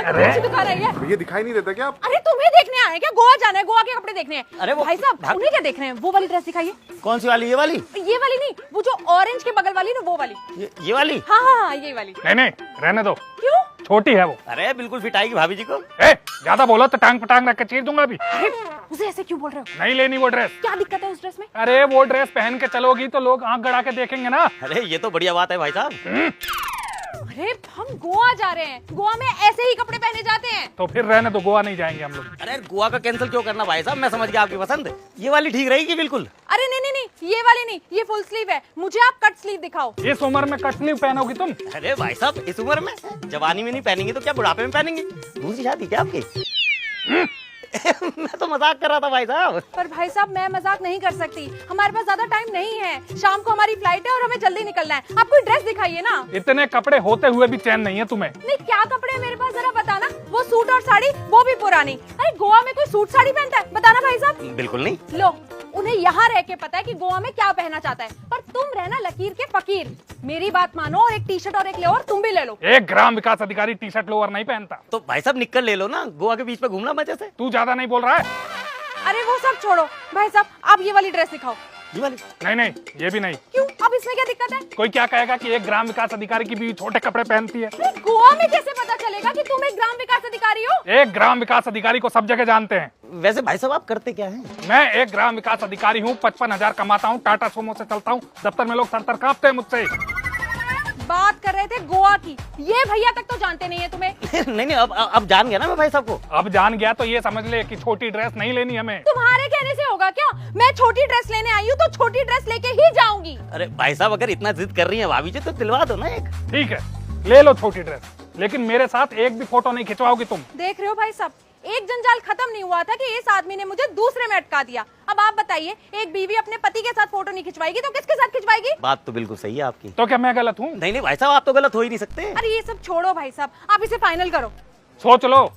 कितनी अच्छी दुकान है ये। भैया दिखाई नहीं देता क्या आप? अरे तुम्हें देखने आए क्या? गोवा जाना है, गोवा के कपड़े देखने हैं। अरे वो भाई साहब उन्हें क्या देख रहे हैं? वो वाली ड्रेस दिखाइए। कौन सी वाली? ये वाली? ये वाली नहीं, वो जो ऑरेंज के बगल वाली ना, वो वाली। ये वाली? हाँ हाँ हाँ, ये वाली। नहीं नहीं, रहने दो, क्यों? छोटी है वो। अरे बिल्कुल फिट आएगी भाभी जी को। ए, ज्यादा बोलो तो टांग पटांग रख के चीर दूंगा अभी। अरे उसे ऐसे क्यों बोल रहे हो? नहीं लेनी वो ड्रेस। क्या दिक्कत है उस ड्रेस में? अरे वो ड्रेस पहन के चलोगी तो लोग आंख गड़ा के देखेंगे ना। अरे ये तो बढ़िया बात है भाई साहब। अरे हम गोवा जा रहे हैं, गोवा में ऐसे ही कपड़े पहने जाते हैं। तो फिर रहने दो, गोवा नहीं जाएंगे हम लोग। अरे गोवा का कैंसिल क्यों करना भाई साहब, मैं समझ गया आपकी पसंद। ये वाली ठीक रहेगी बिल्कुल। अरे नहीं नहीं नहीं, ये वाली नहीं, ये फुल स्लीव है। मुझे आप कट स्लीव दिखाओ। इस उम्र में कट स्लीव पहनोगी तुम? अरे भाई साहब इस उम्र में, जवानी में नहीं पहनेंगे तो क्या बुढ़ापे में पहनेंगे? दूसरी शादी क्या आपकी? मैं तो मजाक कर रहा था भाई साहब। पर भाई साहब मैं मजाक नहीं कर सकती, हमारे पास ज्यादा टाइम नहीं है। शाम को हमारी फ्लाइट है और हमें जल्दी निकलना है। आप कोई ड्रेस दिखाइए ना। इतने कपड़े होते हुए भी चैन नहीं है तुम्हें? नहीं, क्या कपड़े हैं मेरे पास जरा बताना। वो सूट और साड़ी, वो भी पुरानी। अरे गोवा में कोई सूट साड़ी पहनता है? बताना भाई साहब। बिल्कुल नहीं। लो, उन्हें यहाँ रह के पता है कि गोवा में क्या पहनना चाहता है, पर तुम रहना लकीर के फकीर। मेरी बात मानो और एक टी शर्ट और एक लोअर तुम भी ले लो। एक ग्राम विकास अधिकारी टी शर्ट लोअर नहीं पहनता। तो भाई साहब निक्कर ले लो ना, गोवा के बीच में घूमना मजे से। तू ज्यादा नहीं बोल रहा है? अरे वो सब छोड़ो भाई साहब, आप ये वाली ड्रेस दिखाओ। ये वाली? नहीं नहीं, ये भी नहीं। क्यों? अब इसमें क्या दिक्कत है? कोई क्या कहेगा कि एक ग्राम विकास अधिकारी की बीवी छोटे कपड़े पहनती है? अरे गोवा में कैसे पता चलेगा कि तुम एक ग्राम विकास अधिकारी हो? एक ग्राम विकास अधिकारी को सब जगह जानते हैं। वैसे भाई साहब आप करते क्या हैं? मैं एक ग्राम विकास अधिकारी हूँ, 55,000 कमाता हूँ, टाटा सोमो से चलता हूँ, दफ्तर में लोग सर कांपते हैं मुझसे। बात कर रहे थे गोवा की, ये भैया तक तो जानते नहीं है तुम्हें। नहीं अब जान गया ना मैं भाई साहब को। अब जान गया तो ये समझ ले कि छोटी ड्रेस नहीं लेनी हमें। तुम्हारे कहने से होगा क्या? मैं छोटी ड्रेस लेने आई हूँ तो छोटी ड्रेस लेके ही जाऊंगी। अरे भाई साहब अगर इतना जिद कर रही है भाभी जी तो दिलवा दो ना एक। ठीक है, ले लो छोटी ड्रेस, लेकिन मेरे साथ एक भी फोटो नहीं खिंचवाओगी तुम। देख रहे हो भाई साहब, एक जंजाल खत्म नहीं हुआ था कि इस आदमी ने मुझे दूसरे में अटका दिया। अब आप बताइए, एक बीवी अपने पति के साथ फोटो नहीं खिंचवाएगी तो किसके साथ खिंचवाएगी? बात तो बिल्कुल सही है आपकी। तो क्या मैं गलत हूँ? नहीं भाई साहब आप तो गलत हो ही नहीं सकते। अरे ये सब छोड़ो भाई साहब, आप इसे फाइनल करो। सोच लो।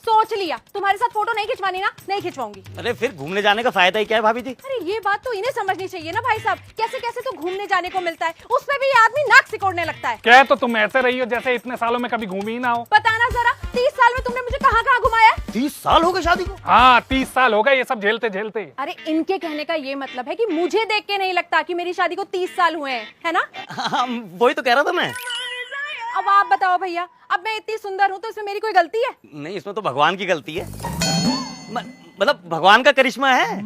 सोच लिया, तुम्हारे साथ फोटो नहीं खिंचवानी ना, नहीं खिंचवाऊंगी। अरे फिर घूमने जाने का फायदा ही क्या है भाभी जी? अरे ये बात तो इन्हें समझनी चाहिए ना भाई साहब, कैसे कैसे तो घूमने जाने को मिलता है, उसमें भी ये आदमी नाक सिकोड़ने लगता है। क्या तो तुम ऐसे रही हो जैसे इतने सालों में कभी घूमी ही ना हो। बताना जरा, 30 साल में तुमने मुझे कहाँ कहाँ घुमाया? 30 साल हो गए शादी को? हाँ 30 साल हो गए ये सब झेलते झेलते। अरे इनके कहने का ये मतलब है कि मुझे देख के नहीं लगता कि मेरी शादी को 30 साल हुए हैं, है ना? हाँ वही तो कह रहा था मैं। अब आप बताओ भैया, अब मैं इतनी सुंदर हूँ तो इसमें मेरी कोई गलती है? नहीं इसमें तो भगवान की गलती है, मतलब भगवान का करिश्मा है।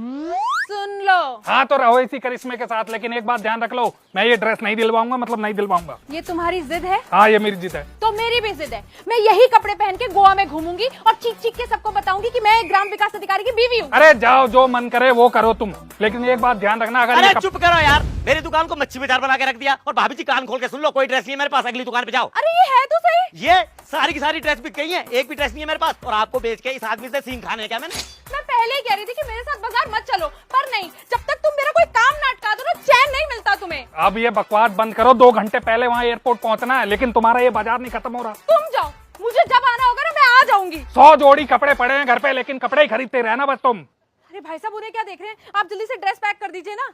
सुन लो, हाँ तो रहो इसी करिश्मे के साथ, लेकिन एक बात ध्यान रख लो, मैं ये ड्रेस नहीं दिलवाऊंगा, मतलब नहीं दिलवाऊंगा। ये तुम्हारी जिद है? हाँ ये मेरी जिद है। तो मेरी भी जिद है। मैं यही कपड़े पहन के गोवा में घूमूंगी और चीख चीख के सबको बताऊंगी कि मैं एक ग्राम विकास अधिकारी की बीवी हूँ। अरे जाओ, जो मन करे वो करो तुम, लेकिन एक बात ध्यान रखना, अगर अरे चुप करो यार, मेरी दुकान को मच्छी बाजार बना के रख दिया। और भाभी जी कान खोल के सुन लो, कोई ड्रेस नहीं है मेरे पास, अगली दुकान पे जाओ। अरे ये है तो सही। ये सारी की सारी ड्रेस बिक गई है, एक भी ड्रेस नहीं है मेरे पास। और आपको बेच के इस आदमी से सींग खाने क्या मैंने? मैं पहले ही कह रही थी कि मेरे साथ बाजार मत चलो, पर नहीं, जब तक तुम मेरा कोई काम ना अटका दो ना, चैन नहीं मिलता तुम्हें। अब ये बकवास बंद करो, 2 घंटे पहले वहाँ एयरपोर्ट पहुँचना है, लेकिन तुम्हारा ये बाजार नहीं खत्म हो रहा। तुम जाओ, मुझे जब आना होगा ना मैं आ जाऊंगी। 100 जोड़ी कपड़े पड़े हैं घर पे, लेकिन कपड़े ही खरीदते रहना बस तुम। अरे भाई साहब उन्हें क्या देख रहे हैं, आप जल्दी से ड्रेस पैक कर दीजिए ना।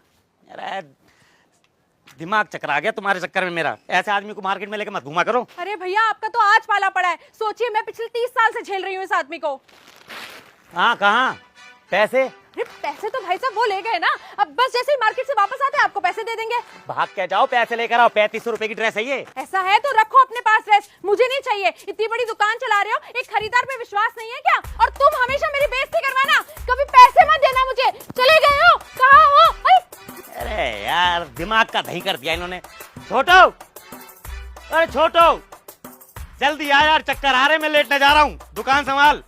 अरे दिमाग चकरा गया तुम्हारे चक्कर में मेरा, ऐसे आदमी को मार्केट में लेके मत घुमा करो। अरे भैया आपका तो आज पाला पड़ा है, सोचिए मैं पिछले 30 साल से झेल रही हूँ इस आदमी को। हाँ कहाँ पैसे? अरे पैसे तो भाई साहब वो ले गए ना, अब बस जैसे ही मार्केट से वापस आते हैं आपको पैसे दे देंगे। भाग के जाओ, पैसे लेकर आओ, 3500 रुपए की ड्रेस है ये। ऐसा है तो रखो अपने पास ड्रेस, मुझे नहीं चाहिए। इतनी बड़ी दुकान चला रहे हो, एक खरीदार पे विश्वास नहीं है क्या? और तुम हमेशा मेरी बेइज्जती करवाना, कभी पैसे मत देना मुझे। चले गए हो, कहाँ हो? अरे यार दिमाग का दही कर दिया इन्होंने। छोटो, अरे छोटो जल्दी आ यार, चक्कर आ रहे, मैं लेटने जा रहा हूँ, दुकान संभाल।